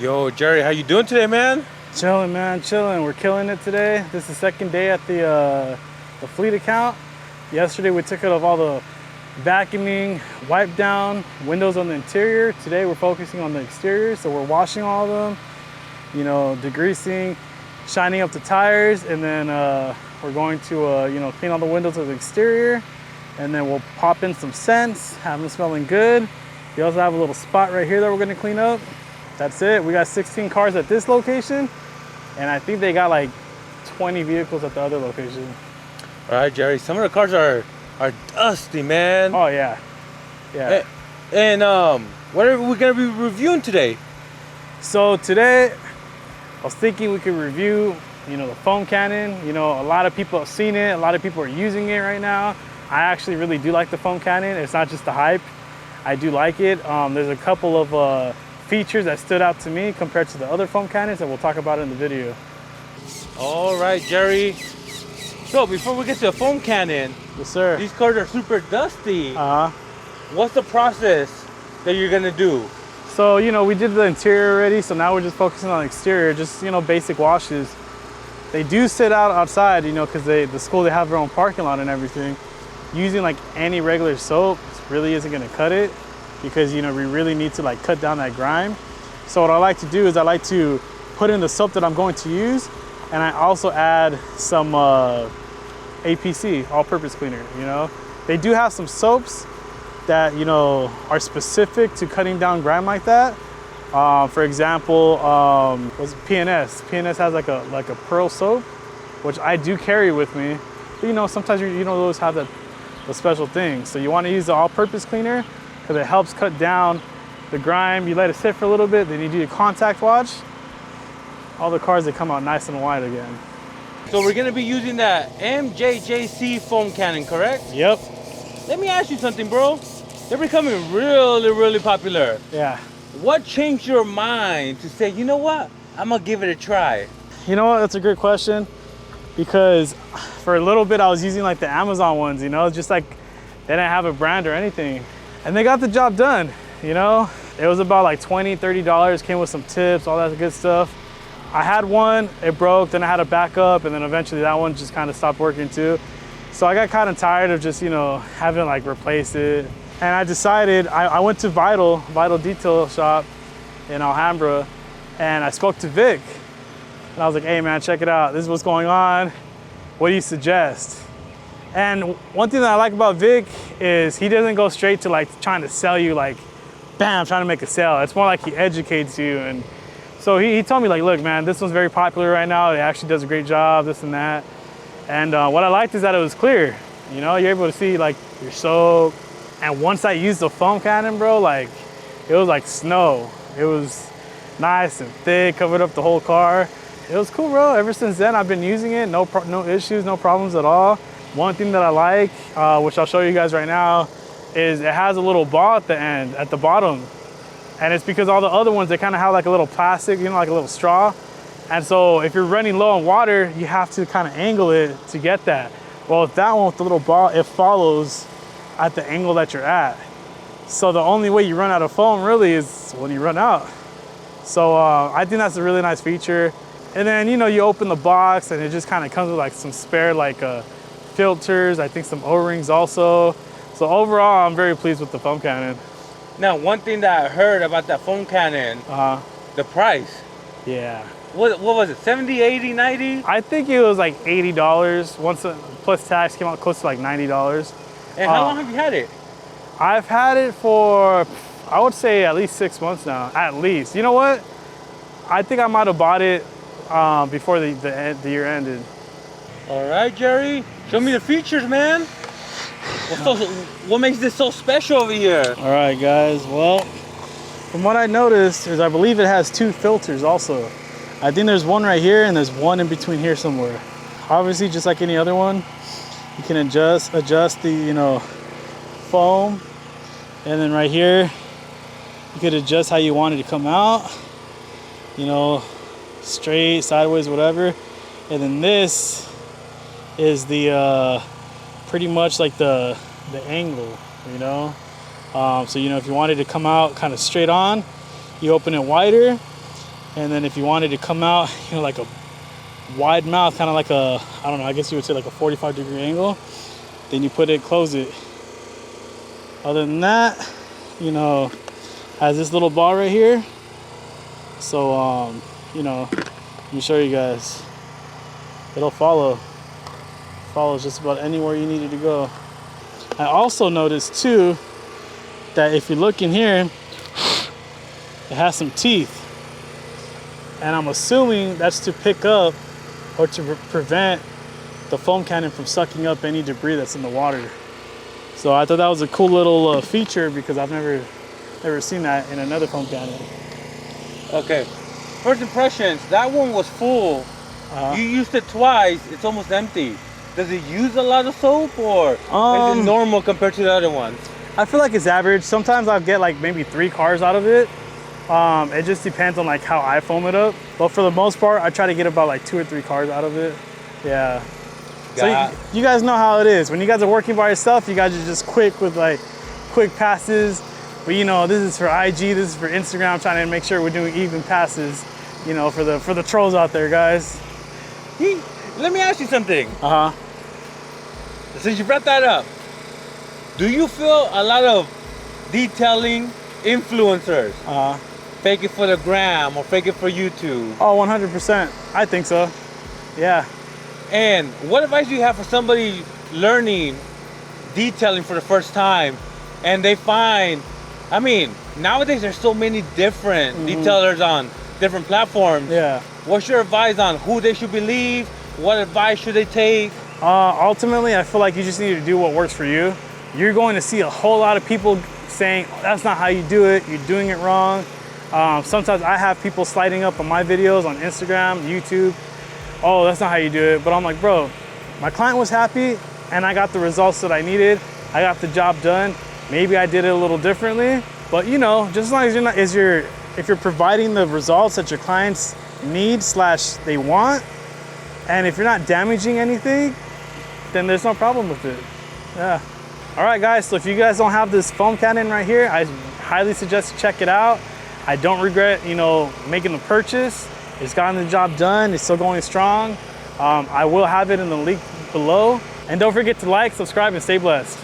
Yo, Jerry, how you doing today, man? Chilling, man, chilling. We're killing it today. This is the second day at the fleet account. Yesterday we took out of all the vacuuming, wipe down, windows on the interior. Today we're focusing on the exterior, so we're washing all of them, you know, degreasing, shining up the tires, and then we're going to you know, clean all the windows of the exterior, and then we'll pop in some scents, have them smelling good. We also have a little spot right here that we're gonna clean up. That's it. We got 16 cars at this location, and I think they got like 20 vehicles at the other location. All right, Jerry, some of the cars are dusty, man. Oh yeah, yeah. And what are we gonna be reviewing today? So today, I was thinking we could review, you know, the Foan Canon. You know, a lot of people have seen it. A lot of people are using it right now. I actually really do like the Foan Canon. It's not just the hype. I do like it. There's a couple of features that stood out to me compared to the other Foam Canons, and we'll talk about it in the video. All right, Jerry. So before we get to the Foam Canon, yes, sir. These cars are super dusty. Uh-huh. What's the process that you're gonna do? So, you know, we did the interior already, so now we're just focusing on the exterior, just, you know, basic washes. They do sit out outside, you know, because the school, they have their own parking lot and everything. Using like any regular soap really isn't gonna cut it, because, you know, we really need to like cut down that grime. So what I like to do is I like to put in the soap that I'm going to use, and I also add some APC, all-purpose cleaner, you know. They do have some soaps that, you know, are specific to cutting down grime like that. For example, was PNS. PNS has like a pearl soap, which I do carry with me. But, you know, sometimes you don't always have the special thing. So you want to use the all-purpose cleaner because it helps cut down the grime. You let it sit for a little bit, then you do your contact wash. All the cars, they come out nice and white again. So we're gonna be using that MJJC Foam Canon, correct? Yep. Let me ask you something, bro. They're becoming really, really popular. Yeah. What changed your mind to say, you know what? I'm gonna give it a try? You know what, that's a great question, because for a little bit I was using like the Amazon ones, you know, just like they didn't have a brand or anything. And they got the job done, you know? It was about like $20, $30, came with some tips, all that good stuff. I had one, it broke, then I had a backup, and then eventually that one just kind of stopped working too. So I got kind of tired of just, you know, having to like replace it. And I decided, I went to Vital Detail Shop in Alhambra, and I spoke to Vic. And I was like, hey man, check it out. This is what's going on. What do you suggest? And one thing that I like about Vic is he doesn't go straight to like trying to sell you like, bam, trying to make a sale. It's more like he educates you. And so he told me like, look man, this one's very popular right now. It actually does a great job, this and that. And what I liked is that it was clear. You know, you're able to see like your soap. And once I used the Foam Canon, bro, like it was like snow. It was nice and thick, covered up the whole car. It was cool, bro. Ever since then, I've been using it. No issues, no problems at all. One thing that I like, which I'll show you guys right now, is it has a little ball at the end, at the bottom. And it's because all the other ones, they kind of have like a little plastic, you know, like a little straw. And so if you're running low on water, you have to kind of angle it to get that. Well, with that one with the little ball, it follows at the angle that you're at. So the only way you run out of foam really is when you run out. So I think that's a really nice feature. And then, you know, you open the box and it just kind of comes with like some spare like filters, I think some O-rings also. So overall, I'm very pleased with the Foam Canon. Now, one thing that I heard about that Foam Canon, the price. Yeah. What was it, 70, 80, 90? I think it was like $80. Once plus tax came out close to like $90. And how long have you had it? I've had it for, I would say at least 6 months now, at least. You know what? I think I might have bought it before the year ended. All right, Jerry, show me the features, man. What makes this so special over here? All right, guys, well, from what I noticed is I believe it has 2 filters also. I think there's one right here and there's one in between here somewhere. Obviously, just like any other one, you can adjust the, you know, foam. And then right here, you could adjust how you want it to come out. You know, straight, sideways, whatever. And then this is the pretty much like the angle, you know. So, you know, if you wanted to come out kind of straight on, you open it wider. And then if you wanted to come out, you know, like a wide mouth, kind of like a, I don't know, I guess you would say like a 45-degree angle, then you put it, close it. Other than that, you know, has this little bar right here. So, you know, let me show you guys. It'll follows just about anywhere you need it to go. I also noticed too that if you look in here, it has some teeth. And I'm assuming that's to pick up or to prevent the foam cannon from sucking up any debris that's in the water. So I thought that was a cool little feature because I've never seen that in another foam cannon. Okay, first impressions, that one was full. You used it twice, it's almost empty. Does it use a lot of soap or is it normal compared to the other ones? I feel like it's average. Sometimes I'll get like maybe 3 cars out of it. It just depends on like how I foam it up. But for the most part, I try to get about like 2 or 3 cars out of it. Yeah. So you guys know how it is. When you guys are working by yourself, you guys are just quick with like quick passes. But you know, this is for IG, this is for Instagram. I'm trying to make sure we're doing even passes, you know, for the trolls out there, guys. Let me ask you something. Since you brought that up, do you feel a lot of detailing influencers fake it for the gram or fake it for YouTube? Oh, 100%. I think so. Yeah. And what advice do you have for somebody learning detailing for the first time and they find, I mean, nowadays there's so many different detailers on different platforms. Yeah. What's your advice on who they should believe? What advice should they take? Ultimately, I feel like you just need to do what works for you. You're going to see a whole lot of people saying, oh, that's not how you do it, you're doing it wrong. Sometimes I have people sliding up on my videos on Instagram, YouTube, oh, that's not how you do it. But I'm like, bro, my client was happy and I got the results that I needed. I got the job done. Maybe I did it a little differently, but you know, just as long as you're not, if you're providing the results that your clients need / they want, and if you're not damaging anything, then there's no problem with it. Yeah. All right, guys, so if you guys don't have this foam cannon right here, I highly suggest you check it out. I don't regret, you know, making the purchase. It's gotten the job done. It's still going strong. I will have it in the link below. And don't forget to like, subscribe, and stay blessed.